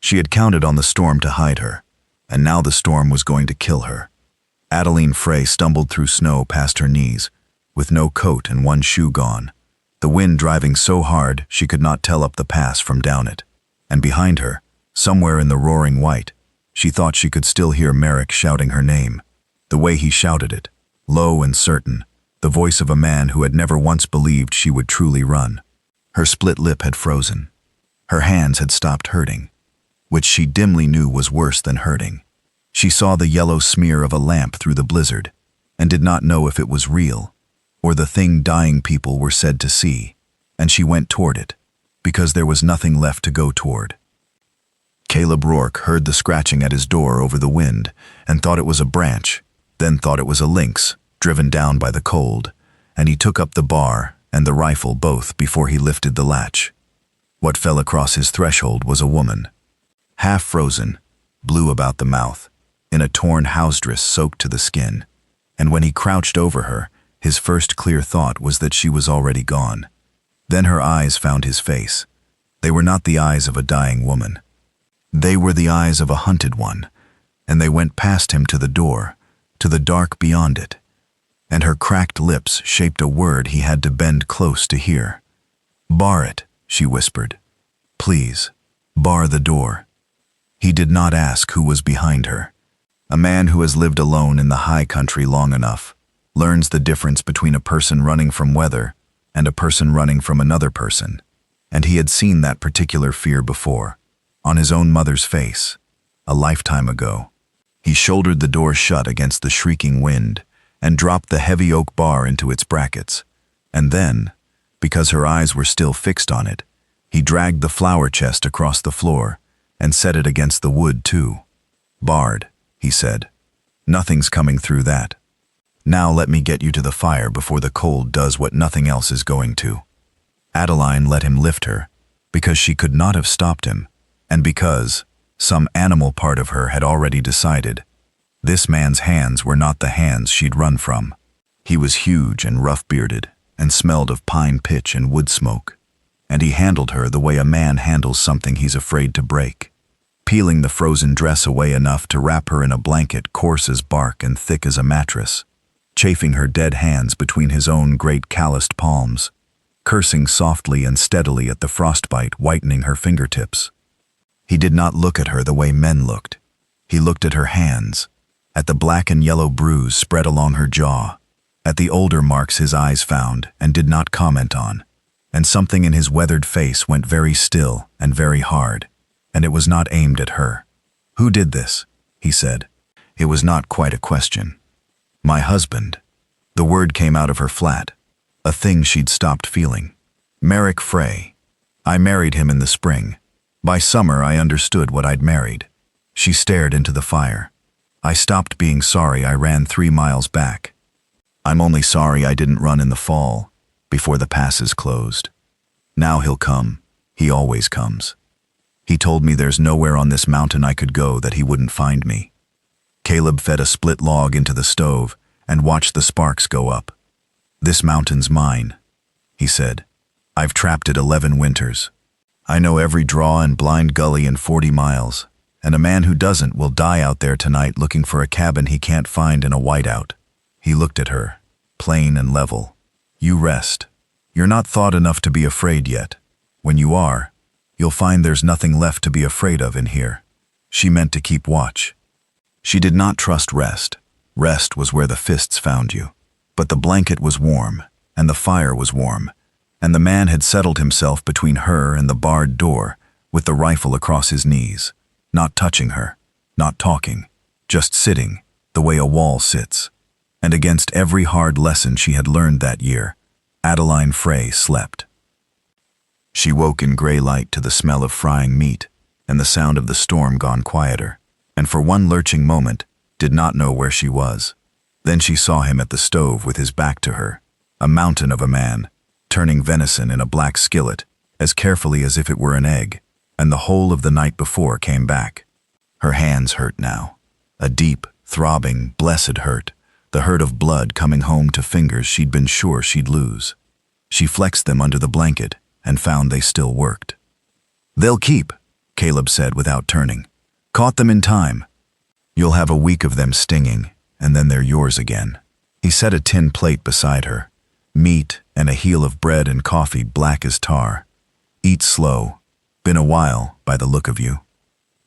She had counted on the storm to hide her, and now the storm was going to kill her. Adeline Frey stumbled through snow past her knees, with no coat and one shoe gone, the wind driving so hard she could not tell up the pass from down it. And behind her, somewhere in the roaring white, she thought she could still hear Merrick shouting her name. The way he shouted it, low and certain, the voice of a man who had never once believed she would truly run. Her split lip had frozen. Her hands had stopped hurting, which she dimly knew was worse than hurting. She saw the yellow smear of a lamp through the blizzard, and did not know if it was real, or the thing dying people were said to see, and she went toward it, because there was nothing left to go toward. Caleb Rourke heard the scratching at his door over the wind, and thought it was a branch, then thought it was a lynx, driven down by the cold, and he took up the bar and the rifle both before he lifted the latch. What fell across his threshold was a woman, half frozen, blue about the mouth, in a torn house dress soaked to the skin, and when he crouched over her, his first clear thought was that she was already gone. Then her eyes found his face. They were not the eyes of a dying woman. They were the eyes of a hunted one, and they went past him to the door, to the dark beyond it, and her cracked lips shaped a word he had to bend close to hear. "Bar it," she whispered. "Please, bar the door." He did not ask who was behind her. A man who has lived alone in the high country long enough learns the difference between a person running from weather and a person running from another person, and he had seen that particular fear before, on his own mother's face, a lifetime ago. He shouldered the door shut against the shrieking wind and dropped the heavy oak bar into its brackets, and then, because her eyes were still fixed on it, he dragged the flower chest across the floor and set it against the wood too. "Barred," he said. "Nothing's coming through that. Now let me get you to the fire before the cold does what nothing else is going to." Adeline let him lift her, because she could not have stopped him, and because some animal part of her had already decided this man's hands were not the hands she'd run from. He was huge and rough-bearded, and smelled of pine pitch and wood smoke, and he handled her the way a man handles something he's afraid to break, peeling the frozen dress away enough to wrap her in a blanket coarse as bark and thick as a mattress, chafing her dead hands between his own great calloused palms, cursing softly and steadily at the frostbite whitening her fingertips. He did not look at her the way men looked. He looked at her hands, at the black and yellow bruise spread along her jaw, at the older marks his eyes found and did not comment on, and something in his weathered face went very still and very hard, and it was not aimed at her. "Who did this?" he said. It was not quite a question. "My husband." The word came out of her flat, a thing she'd stopped feeling. "Merrick Frey. I married him in the spring. By summer I understood what I'd married." She stared into the fire. "I stopped being sorry I ran 3 miles back. I'm only sorry I didn't run in the fall, before the passes closed. Now he'll come. He always comes. He told me there's nowhere on this mountain I could go that he wouldn't find me." Caleb fed a split log into the stove and watched the sparks go up. "This mountain's mine," he said. "I've trapped it 11 winters. I know every draw and blind gully in 40 miles, and a man who doesn't will die out there tonight looking for a cabin he can't find in a whiteout." He looked at her, plain and level. "You rest. You're not thought enough to be afraid yet. When you are, you'll find there's nothing left to be afraid of in here." She meant to keep watch. She did not trust rest. Rest was where the fists found you. But the blanket was warm, and the fire was warm, and the man had settled himself between her and the barred door, with the rifle across his knees, not touching her, not talking, just sitting, the way a wall sits. And against every hard lesson she had learned that year, Adeline Frey slept. She woke in gray light to the smell of frying meat and the sound of the storm gone quieter, and for one lurching moment did not know where she was. Then she saw him at the stove with his back to her, a mountain of a man, turning venison in a black skillet as carefully as if it were an egg, and the whole of the night before came back. Her hands hurt now, a deep, throbbing, blessed hurt, the hurt of blood coming home to fingers she'd been sure she'd lose. She flexed them under the blanket and found they still worked. "They'll keep," Caleb said without turning. Caught them in time. You'll have a week of them stinging, and then they're yours again. He set a tin plate beside her, meat and a heel of bread and coffee black as tar. Eat slow. Been a while, by the look of you.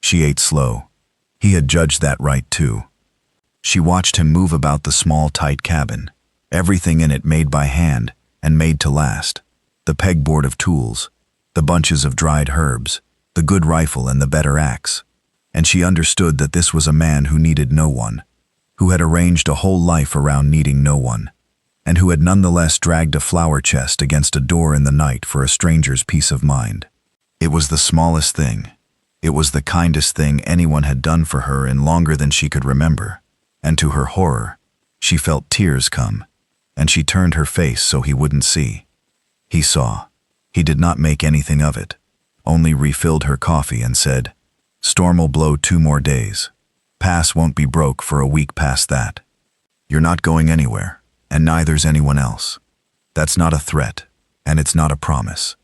She ate slow. He had judged that right too. She watched him move about the small, tight cabin, everything in it made by hand and made to last. The pegboard of tools, the bunches of dried herbs, the good rifle and the better axe. And she understood that this was a man who needed no one, who had arranged a whole life around needing no one, and who had nonetheless dragged a flower chest against a door in the night for a stranger's peace of mind. It was the smallest thing. It was the kindest thing anyone had done for her in longer than she could remember, and to her horror, she felt tears come, and she turned her face so he wouldn't see. He saw. He did not make anything of it, only refilled her coffee and said, "Storm'll blow 2 more days. Pass won't be broke for a week past that. You're not going anywhere, and neither's anyone else. That's not a threat, and it's not a promise.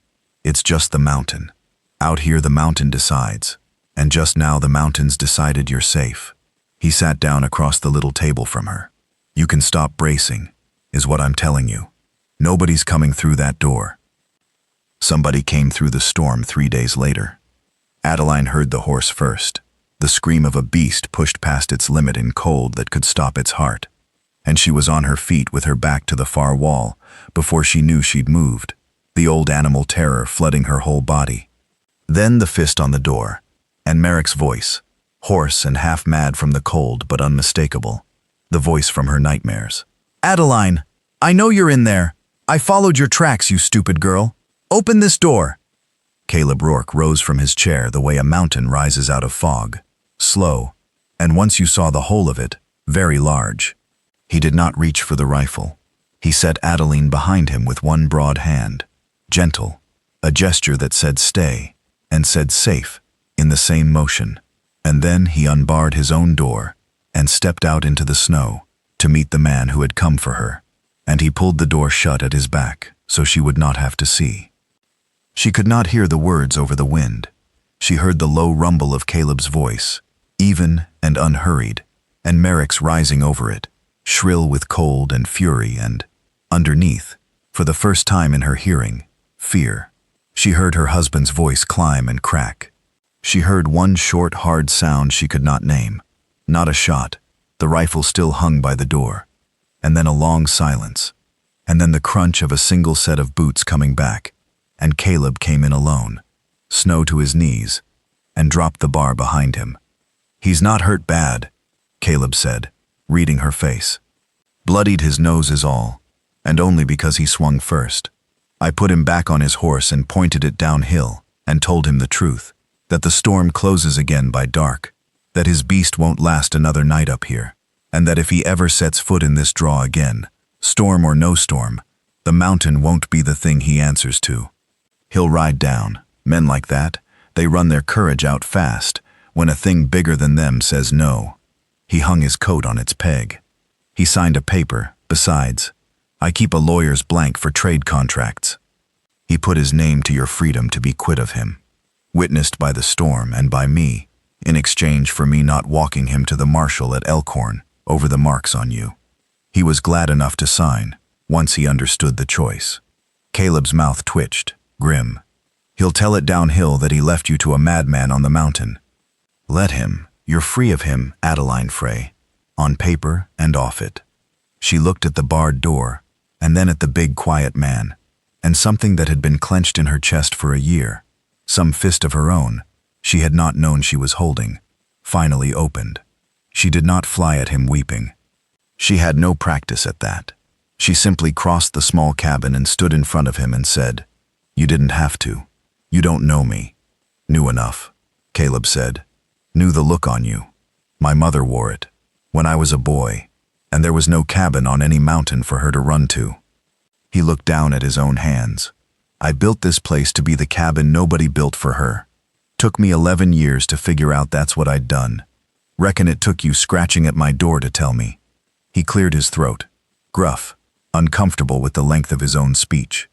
It's just the mountain. Out here the mountain decides, and just now the mountain's decided you're safe." He sat down across the little table from her. "You can stop bracing, is what I'm telling you. Nobody's coming through that door." Somebody came through the storm 3 days later. Adeline heard the horse first. The scream of a beast pushed past its limit in cold that could stop its heart. And she was on her feet with her back to the far wall before she knew she'd moved, the old animal terror flooding her whole body. Then the fist on the door, and Merrick's voice, hoarse and half-mad from the cold but unmistakable, the voice from her nightmares. "Adeline, I know you're in there. I followed your tracks, you stupid girl. Open this door." Caleb Rourke rose from his chair the way a mountain rises out of fog, slow, and once you saw the whole of it, very large. He did not reach for the rifle. He set Adeline behind him with one broad hand, gentle, a gesture that said stay, and said safe, in the same motion. And then he unbarred his own door and stepped out into the snow to meet the man who had come for her, and he pulled the door shut at his back so she would not have to see. She could not hear the words over the wind. She heard the low rumble of Caleb's voice, even and unhurried, and Merrick's rising over it, shrill with cold and fury, and, underneath, for the first time in her hearing, fear. She heard her husband's voice climb and crack. She heard one short, hard sound she could not name. Not a shot. The rifle still hung by the door. And then a long silence. And then the crunch of a single set of boots coming back. And Caleb came in alone, snow to his knees, and dropped the bar behind him. "He's not hurt bad," Caleb said, reading her face. "Bloodied his nose is all, and only because he swung first. I put him back on his horse and pointed it downhill and told him the truth, that the storm closes again by dark, that his beast won't last another night up here, and that if he ever sets foot in this draw again, storm or no storm, the mountain won't be the thing he answers to. He'll ride down. Men like that, they run their courage out fast when a thing bigger than them says no." He hung his coat on its peg. He signed a paper. "Besides, I keep a lawyer's blank for trade contracts." He put his name to your freedom to be quit of him, witnessed by the storm and by me, in exchange for me not walking him to the marshal at Elkhorn over the marks on you. He was glad enough to sign, once he understood the choice. Caleb's mouth twitched, grim. "He'll tell it downhill that he left you to a madman on the mountain." "Let him. You're free of him, Adeline Frey, on paper and off it." She looked at the barred door, and then at the big, quiet man, and something that had been clenched in her chest for a year, some fist of her own, she had not known she was holding, finally opened. She did not fly at him weeping. She had no practice at that. She simply crossed the small cabin and stood in front of him and said, "You didn't have to. You don't know me." "Knew enough," Caleb said. "Knew the look on you. My mother wore it, when I was a boy, and there was no cabin on any mountain for her to run to." He looked down at his own hands. "I built this place to be the cabin nobody built for her. Took me 11 years to figure out that's what I'd done. Reckon it took you scratching at my door to tell me." He cleared his throat, gruff, uncomfortable with the length of his own speech.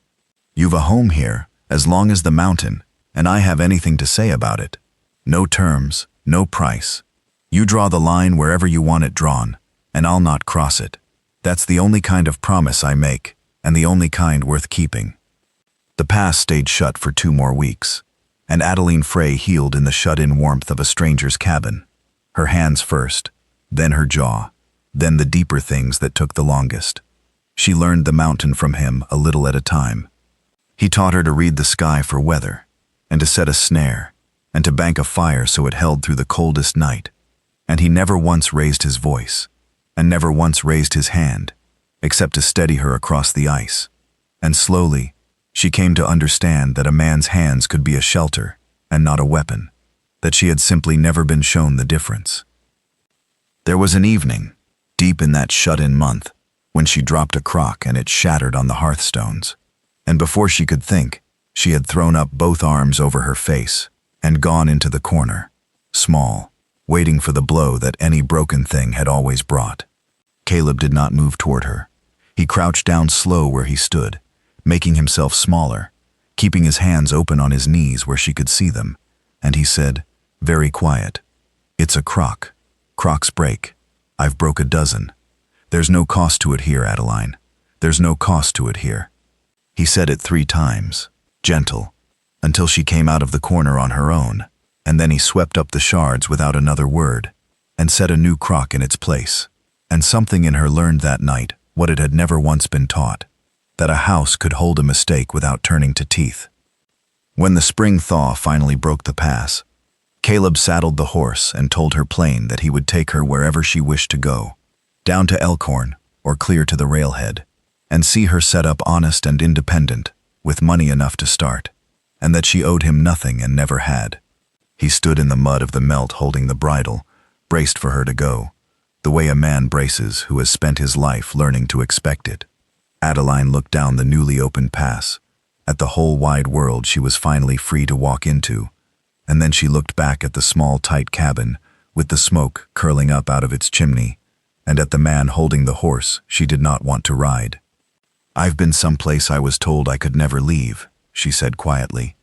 "You've a home here, as long as the mountain, and I have anything to say about it. No terms, no price. You draw the line wherever you want it drawn, and I'll not cross it. That's the only kind of promise I make, and the only kind worth keeping. The pass stayed shut for 2 more weeks, and Adeline Frey healed in the shut-in warmth of a stranger's cabin. Her hands first, then her jaw, then the deeper things that took the longest. She learned the mountain from him a little at a time. He taught her to read the sky for weather, and to set a snare, and to bank a fire so it held through the coldest night. And he never once raised his voice, and never once raised his hand, except to steady her across the ice. And slowly, she came to understand that a man's hands could be a shelter and not a weapon, that she had simply never been shown the difference. There was an evening, deep in that shut-in month, when she dropped a crock and it shattered on the hearthstones. And before she could think, she had thrown up both arms over her face and gone into the corner, small, waiting for the blow that any broken thing had always brought. Caleb did not move toward her. He crouched down slow where he stood, making himself smaller, keeping his hands open on his knees where she could see them, and he said, very quiet, "It's a crock. Crocks break. I've broke a dozen. There's no cost to it here, Adeline. There's no cost to it here." He said it 3 times, gentle, until she came out of the corner on her own, and then he swept up the shards without another word, and set a new crock in its place. And something in her learned that night what it had never once been taught, that a house could hold a mistake without turning to teeth. When the spring thaw finally broke the pass, Caleb saddled the horse and told her plain that he would take her wherever she wished to go, down to Elkhorn or clear to the railhead, and see her set up honest and independent, with money enough to start, and that she owed him nothing and never had. He stood in the mud of the melt holding the bridle, braced for her to go, the way a man braces who has spent his life learning to expect it. Adeline looked down the newly opened pass, at the whole wide world she was finally free to walk into, and then she looked back at the small, tight cabin, with the smoke curling up out of its chimney, and at the man holding the horse she did not want to ride. "I've been someplace I was told I could never leave," she said quietly.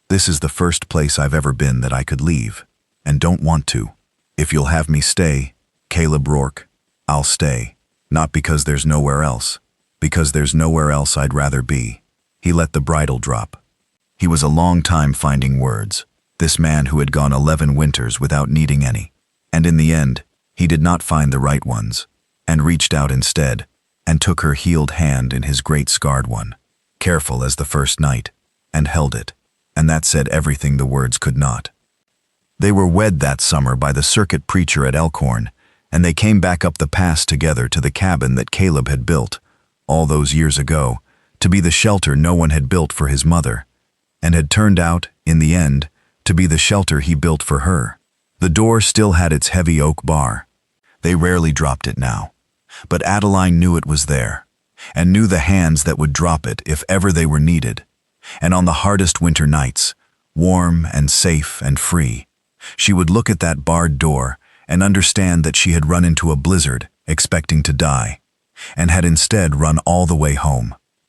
"This is the first place I've ever been that I could leave, and don't want to. If you'll have me stay, Caleb Rourke, I'll stay, not because there's nowhere else, because there's nowhere else I'd rather be." He let the bridle drop. He was a long time finding words, this man who had gone 11 winters without needing any, and in the end, he did not find the right ones, and reached out instead, and took her healed hand in his great scarred one, careful as the first night, and held it, and that said everything the words could not. They were wed that summer by the circuit preacher at Elkhorn, and they came back up the pass together to the cabin that Caleb had built, all those years ago, to be the shelter no one had built for his mother, and had turned out, in the end, to be the shelter he built for her. The door still had its heavy oak bar. They rarely dropped it now, but Adeline knew it was there, and knew the hands that would drop it if ever they were needed. And on the hardest winter nights, warm and safe and free, she would look at that barred door and understand that she had run into a blizzard expecting to die, and had instead run all the way home.